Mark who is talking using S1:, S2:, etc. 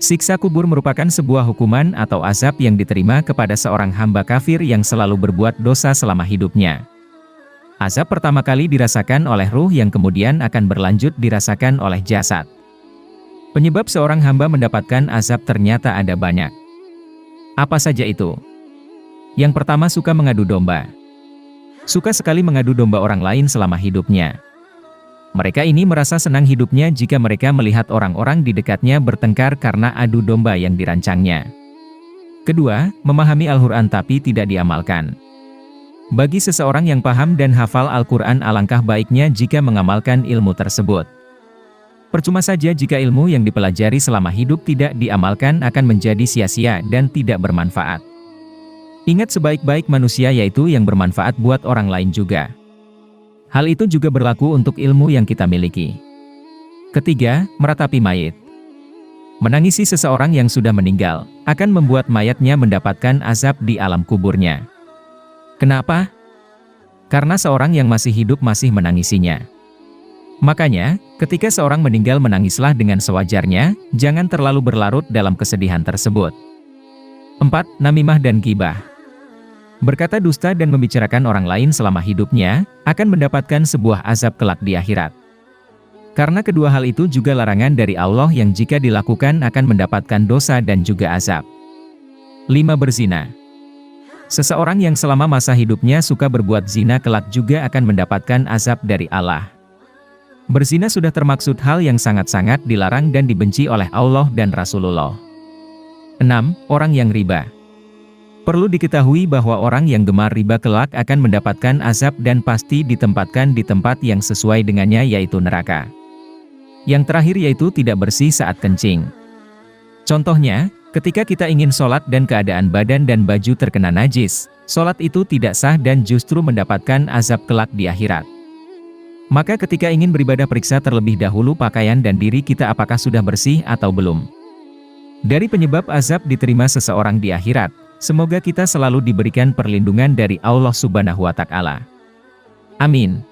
S1: Siksa kubur merupakan sebuah hukuman atau azab yang diterima kepada seorang hamba kafir yang selalu berbuat dosa selama hidupnya. Azab pertama kali dirasakan oleh ruh yang kemudian akan berlanjut dirasakan oleh jasad. Penyebab seorang hamba mendapatkan azab ternyata ada banyak. Apa saja itu? Yang pertama, suka mengadu domba. Suka sekali mengadu domba orang lain selama hidupnya. Mereka ini merasa senang hidupnya jika mereka melihat orang-orang di dekatnya bertengkar karena adu domba yang dirancangnya. Kedua, memahami Al-Quran tapi tidak diamalkan. Bagi seseorang yang paham dan hafal Al-Quran, alangkah baiknya jika mengamalkan ilmu tersebut. Percuma saja jika ilmu yang dipelajari selama hidup tidak diamalkan, akan menjadi sia-sia dan tidak bermanfaat. Ingat, sebaik-baik manusia yaitu yang bermanfaat buat orang lain juga. Hal itu juga berlaku untuk ilmu yang kita miliki. Ketiga, meratapi mayit. Menangisi seseorang yang sudah meninggal akan membuat mayatnya mendapatkan azab di alam kuburnya. Kenapa? Karena seorang yang masih hidup masih menangisinya. Makanya, ketika seorang meninggal, menangislah dengan sewajarnya, jangan terlalu berlarut dalam kesedihan tersebut. 4. Namimah dan ghibah. Berkata dusta dan membicarakan orang lain selama hidupnya, akan mendapatkan sebuah azab kelak di akhirat. Karena kedua hal itu juga larangan dari Allah yang jika dilakukan akan mendapatkan dosa dan juga azab. 5. Berzina. Seseorang yang selama masa hidupnya suka berbuat zina kelak juga akan mendapatkan azab dari Allah. Berzina sudah termaksud hal yang sangat-sangat dilarang dan dibenci oleh Allah dan Rasulullah. 6. Orang yang riba. Perlu diketahui bahwa orang yang gemar riba kelak akan mendapatkan azab dan pasti ditempatkan di tempat yang sesuai dengannya, yaitu neraka. Yang terakhir yaitu tidak bersih saat kencing. Contohnya, ketika kita ingin sholat dan keadaan badan dan baju terkena najis, sholat itu tidak sah dan justru mendapatkan azab kelak di akhirat. Maka ketika ingin beribadah, periksa terlebih dahulu pakaian dan diri kita apakah sudah bersih atau belum. Dari penyebab azab diterima seseorang di akhirat, semoga kita selalu diberikan perlindungan dari Allah Subhanahu wa Ta'ala. Amin.